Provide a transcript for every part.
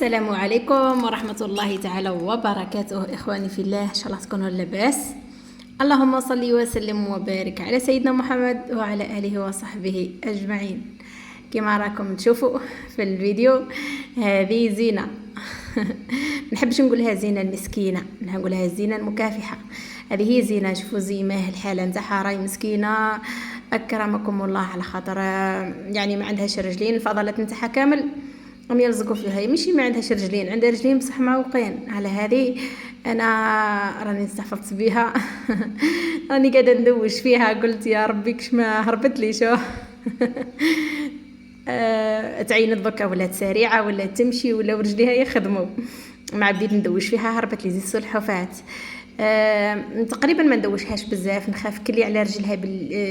السلام عليكم ورحمة الله تعالى وبركاته. إخواني في الله، إن شاء الله تكونوا لاباس. اللهم صل وسلم وبارك على سيدنا محمد وعلى آله وصحبه أجمعين. كما راكم تشوفوا في الفيديو، هذه زينة نحبش نقولها زينة المسكينة، نقولها زينة المكافحة. هذه هي زينة. شوفوا زي ما الحالة نتاعها، راهي مسكينة أكرمكم الله، على خاطر يعني ما عندهاش رجلين، الفضلات نتاعها كامل هم يلزقوا فيها. هي ماشي ما عندهاش رجلين، عندها رجلين بصح معوقين. على هذه انا راني استحفظت بها راني قاعده ندوش فيها، قلت يا ربي كش ما هربت لي شو تعينت بكا ولا سريعه ولا تمشي ولا رجليها يخدموا. مع بديت ندوش فيها هربت لي زي السلحفات. تقريبا ما ندوشهاش بزاف، نخاف كلي على رجلها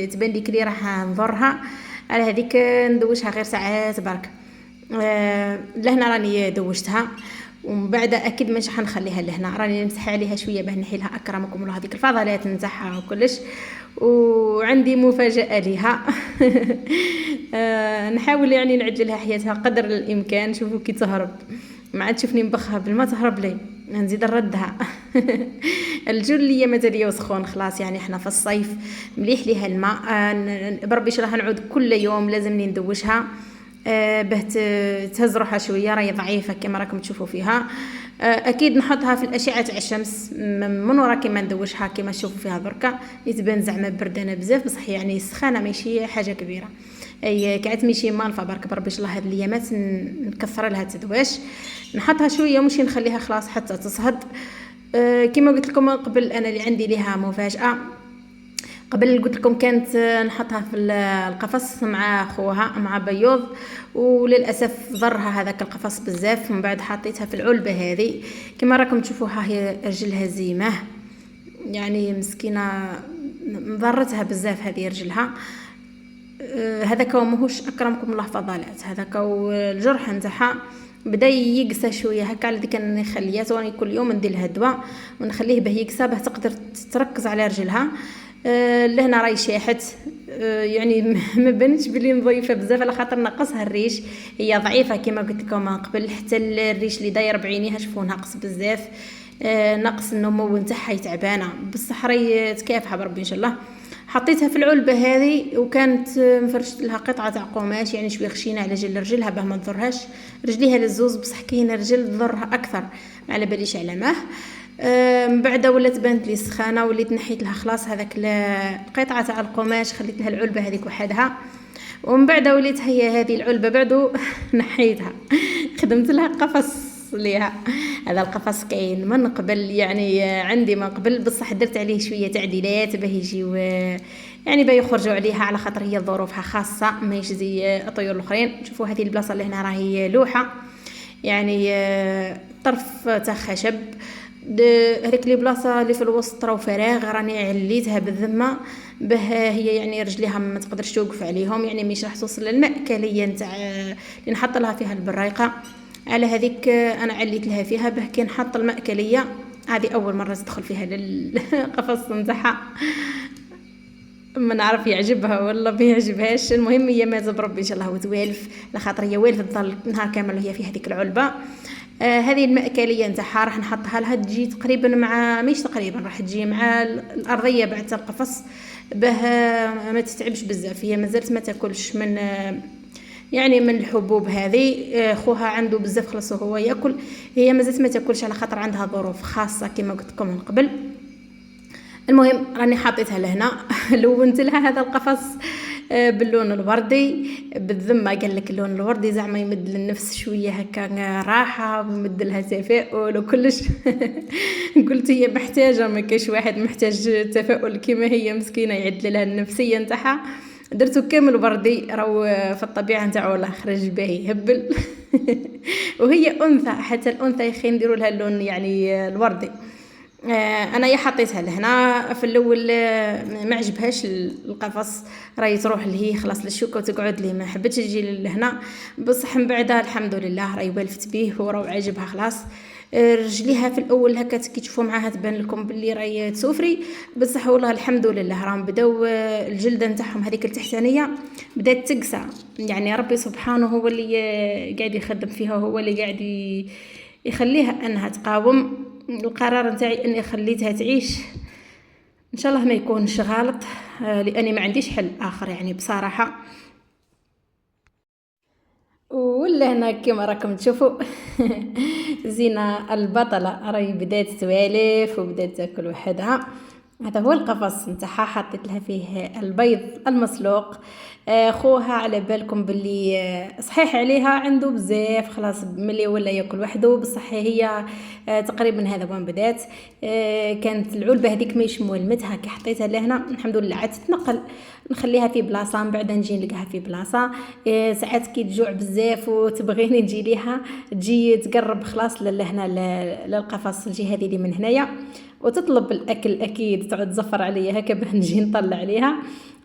تبان لي كلي راح نضرها، على هذيك ندوشها غير ساعات برك. لهنا راني دوشتها، ومن بعد اكيد مش حنخليها لهنا، راني نمسح عليها شويه باه نحيلها اكرمكم الله هذيك الفضلات نتاعها وكلش. وعندي مفاجاه ليها نحاول يعني نعجلها حياتها قدر الامكان. شوفوا كي تهرب، ما عاد تشوفني مبخها بالما تهرب لي، نزيد نردها الجو اللي مازال يوسخون خلاص، يعني احنا في الصيف مليح ليها الماء. بربي راح نعود كل يوم لازمني ندوشها باه تهز روحها شويه، راهي ضعيفه كما راكم تشوفوا فيها. اكيد نحطها في الاشعه تاع الشمس من ورا كما ندوشها كما تشوفوا فيها بركه، يتبان زعما بردانه بزاف بصح يعني السخانه ماشي حاجه كبيره. اي كعت ماشي مالفه برك بربي الله هاد الايامات نكثر لها تدواش، نحطها شويه مش نخليها خلاص حتى تصهد. كما قلت لكم قبل انا اللي عندي ليها مفاجاه. قبل قلت لكم كانت نحطها في القفص مع خوها مع بيوض، وللاسف ضرها هذاك القفص بزاف. من بعد حطيتها في العلبه هذه كما راكم تشوفوها، هي رجلها زيمه يعني مسكينه، ضرتها بزاف هذه رجلها. هذاك ماهوش اكرمكم الله فضلات، هذاك الجرح نتاعها بدا يقسى شويه هكا، على ذيك نخليها واني كل يوم ندير لها الدواء ونخليه به يقسى باه تقدر تركز على رجلها. لهنا راهي شاحت، يعني ما بانتش بلي نظيفه بزاف على خاطر ناقصها الريش، هي ضعيفه كما قلت لكم من قبل. حتى الريش اللي داير بعينيها شوفوا ناقص بزاف، ناقص النمو نتاعها تعبانه بصح راهي تكافحه بربي ان شاء الله. حطيتها في العلبه هذه وكانت مفرشت لها قطعه تاع قماش يعني شويه خشينه على رجلها باه ما تضرهاش. رجليها للزوز بصح كاينه رجل تضرها اكثر، ما على باليش على ماه. من بعد ولات بانت لي سخانه، وليت نحيت لها خلاص هذاك القطعه تاع القماش، خليت لها العلبه هذيك وحدها. ومن بعد وليت هي هذه العلبه بعدو نحيتها خدمت لها قفص ليها. هذا القفص كاين من قبل يعني عندي من قبل بصح درت عليه شويه تعديلات باه يجيو يعني باه يخرجوا عليها، على خاطر هي ظروفها خاصه ماهيش زي الطيور الاخرين. شوفوا هذه البلاصه اللي هنا راهي لوحه يعني طرف تاع خشب. هذيك لي بلاصه اللي في الوسط راهو فراغ، راني عليتها بالذمه به هي يعني رجليها ما تقدرش توقف عليهم، يعني مش راح توصل للمأكليه نتاع اللي نحط لها فيها البرايقه. على هذيك انا عليت لها فيها به كي نحط المأكليه. هذه اول مره تدخل فيها للقفص نتاعها، ما نعرف يعجبها ولا ما يعجبهاش. المهم هي مازال بربي ان شاء الله وتوالف، لخاطر هي والفه تظل نهار كامل وهي في هذيك العلبه. هذه المأكليه نتاعها راح نحطها لها تجي تقريبا مع مش تقريبا راح تجي مع الارضيه بعد القفص به ما تتعبش بزاف. هي مازالت ما تاكلش من يعني من الحبوب هذه، خوها عنده بزاف خلاص هو ياكل، هي مازالت ما تاكلش على خاطر عندها ظروف خاصه كما قلت لكم من قبل. المهم راني حاطيتها لهنا لونت لها هذا القفص باللون الوردي بالذمه. قال لك اللون الوردي زعما يمد للنفس شويه هكا راحه ويمد لها تفاؤل وكلش قلت هي محتاجه، ما كاش واحد محتاج تفاؤل كما هي مسكينه يعدل لها النفسيه نتاعها. درتو كامل وردي، راهو في الطبيعه نتاعو الله خرج باهي يهبل وهي انثى، حتى الانثى يخي نديروا لها اللون يعني الوردي. انا يا حطيتها لهنا في الاول ما عجبهاش القفص، راهي تروح لهي خلاص للشوكه وتقعد لي، ما حبتش تجي لهنا بصح من بعدها الحمد لله راهي والفت به وراه عاجبها خلاص. رجليها في الاول هكا كي تشوفوا معاها تبان لكم باللي راهي تسوفري، بصح والله الحمد لله راهم بداو الجلده نتاعهم هذيك التحتانيه بدات تقسى. يعني ربي سبحانه هو اللي قاعد يخدم فيها، هو اللي قاعد يخليها انها تقاوم. القرار نتاعي اني خليتها تعيش، ان شاء الله ما يكونش غلط، لاني ما عنديش حل اخر يعني بصراحه. ولا هنا كما راكم تشوفوا زينة البطلة راهي بدات توالف وبدات تاكل وحدها. هذا هو القفص نتاعها، حطيت لها فيه البيض المسلوق. خوها على بالكم باللي صحيح عليها عنده بزاف، خلاص ملي ولا ياكل وحده، بصح هي تقريبا هذا وين بدات. كانت العلبه هذيك ماهيش مولمتها، كي حطيتها لهنا الحمد لله عاد تتنقل، نخليها في بلاصه من بعد نجي نلقاها في بلاصه. ساعات كي تجوع بزاف وتبغيني نجي ليها تجي تقرب خلاص لهنا للقفص الجهه هذه من هنايا وتطلب الاكل، اكيد تعود تزفر عليا هكا باش نجي نطلع عليها.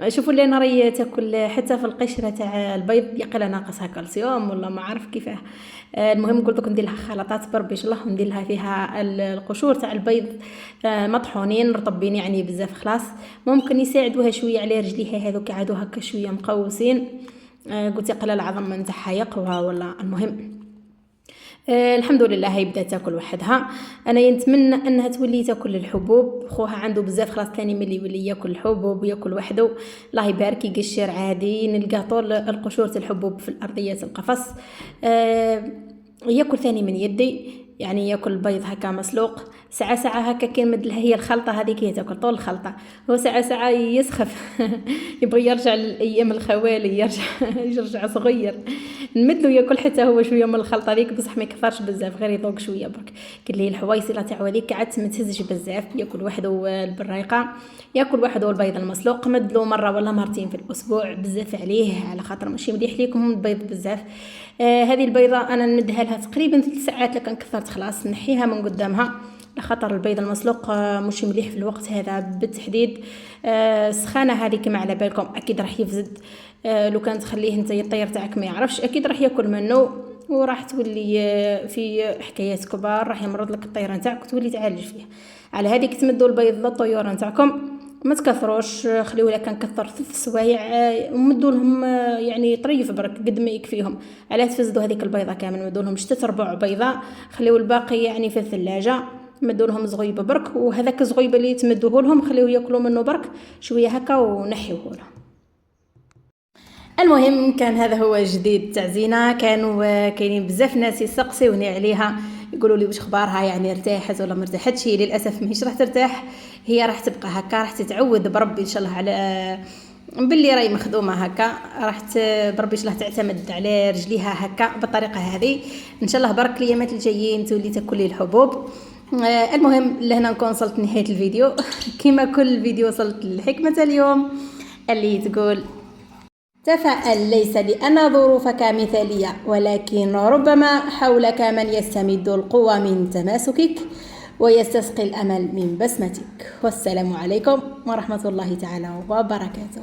شوفوا اللي انا راهي تاكل حتى في القشره تاع البيض يقل ناقصها كالسيوم ولا ما عارف كيفاه. المهم قلت لكم ندير لها خلطات بربي ان شاء الله، وندير لها فيها القشور تاع البيض مطحونين رطبين يعني بزاف خلاص، ممكن يساعدوها شويه على رجليها هذوك عادو هكا شويه مقوسين. قلت يقل العظم نتاعها يقوى ولا المهم. الحمد لله هي بدات تاكل وحدها. انا نتمنى انها تولي تاكل الحبوب، خوها عنده بزاف خلاص ثاني ملي يولي ياكل الحبوب وياكل وحده الله يبارك يقشر عادي، نلقى طول القشور تاع الحبوب في الارضيه القفص. ياكل ثاني من يدي، يعني ياكل البيض هكا مسلوق، ساعه هكا كيمد لها هي الخلطه هذيك، هي تاكل طول الخلطه، هو ساعه يسخف يبغي يرجع لايام الخوالي، يرجع صغير، نمدلو ياكل حتى هو شويه من الخلطه هذيك، بصح ما يكثرش بزاف، غير يذوق شويه برك. قال لي الحويصله تاعو هذيك عاد ما تهزش بزاف، ياكل وحده البريقه، ياكل وحده البيض المسلوق، مدلو مره ولا مرتين في الاسبوع، بزاف عليه على خاطر ماشي مليح ليكم البيض بزاف. هذه البيضه انا نمدها لها تقريبا 3 ساعات، لكن كثرت خلاص نحيها من قدامها لخاطر البيض المسلوق مش مليح في الوقت هذا بالتحديد. السخانه هذه كما على بالكم اكيد راح يفزد، لو كان تخليه انت الطير تاعك ما يعرفش اكيد راح ياكل منه، وراح تولي في حكايات كبار، راح يمرض لك الطير نتاعك وتولي تعالج فيه. على هذيك تمدوا البيض للطيور نتاعكم، ما تكثروش، خليوه لك نكثر 3 سوايع ومدوا لهم يعني طريف برك قد ما يكفيهم، علاه تفسدوا هذيك البيضه كامل، مدوا لهم 6 ربع بيضه، خليو الباقي يعني في الثلاجه، مدوا لهم زغيبه برك، وهذاك الزغيبه اللي تمدوه لهم خليوه ياكلوا منه برك شويه هكا ونحيوه لهم. المهم كان هذا هو جديد تاع زينة. كانوا كاينين بزاف ناس يسقسيوني عليها يقولوا لي واش خبارها، يعني ارتاحت ولا ما ارتاحتش. للاسف ماهيش راح ترتاح، هي راح تبقى هكا، راح تتعود بربي ان شاء الله على باللي راهي مخدومه هكا، راح بربي ان شاء الله تعتمد على رجليها هكا بالطريقه هذه ان شاء الله. برك الايامات الجايين تولي تاكل الحبوب. المهم لهنا نكون وصلت نهايه الفيديو كما كل فيديو وصلت للحكمه اليوم اللي تقول: تفاءل، ليس لأن ظروفك مثالية، ولكن ربما حولك من يستمد القوة من تماسكك ويستسقي الأمل من بسمتك. والسلام عليكم ورحمة الله تعالى وبركاته.